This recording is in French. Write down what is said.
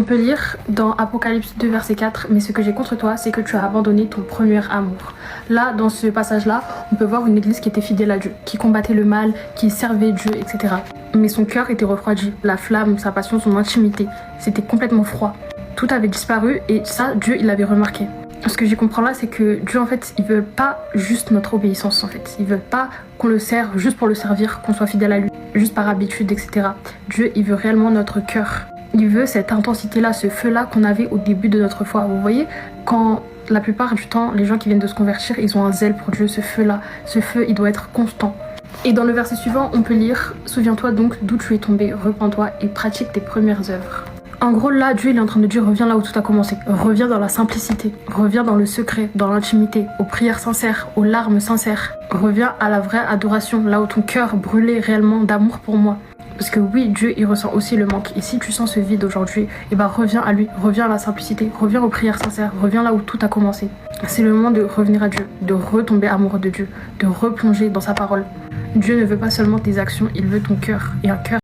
On peut lire dans Apocalypse 2 verset 4, mais ce que j'ai contre toi, c'est que tu as abandonné ton premier amour. Là, dans ce passage-là, on peut voir une église qui était fidèle à Dieu, qui combattait le mal, qui servait Dieu, etc. Mais son cœur était refroidi, la flamme, sa passion, son intimité, c'était complètement froid. Tout avait disparu et ça, Dieu, il l'avait remarqué. Ce que j'y comprends là, c'est que Dieu, en fait, il veut pas juste notre obéissance, en fait. Il veut pas qu'on le serve juste pour le servir, qu'on soit fidèle à lui, juste par habitude, etc. Dieu, il veut réellement notre cœur. Il veut cette intensité-là, ce feu-là qu'on avait au début de notre foi. Vous voyez, quand la plupart du temps, les gens qui viennent de se convertir, ils ont un zèle pour Dieu, ce feu-là. Ce feu, il doit être constant. Et dans le verset suivant, on peut lire « Souviens-toi donc d'où tu es tombé, repens-toi et pratique tes premières œuvres ». En gros, là, Dieu il est en train de dire « Reviens là où tout a commencé. Reviens dans la simplicité. Reviens dans le secret, dans l'intimité, aux prières sincères, aux larmes sincères. Reviens à la vraie adoration, là où ton cœur brûlait réellement d'amour pour moi. » Parce que oui, Dieu, il ressent aussi le manque. Et si tu sens ce vide aujourd'hui, eh ben reviens à lui, reviens à la simplicité, reviens aux prières sincères, reviens là où tout a commencé. C'est le moment de revenir à Dieu, de retomber amoureux de Dieu, de replonger dans sa parole. Dieu ne veut pas seulement tes actions, il veut ton cœur. Et un cœur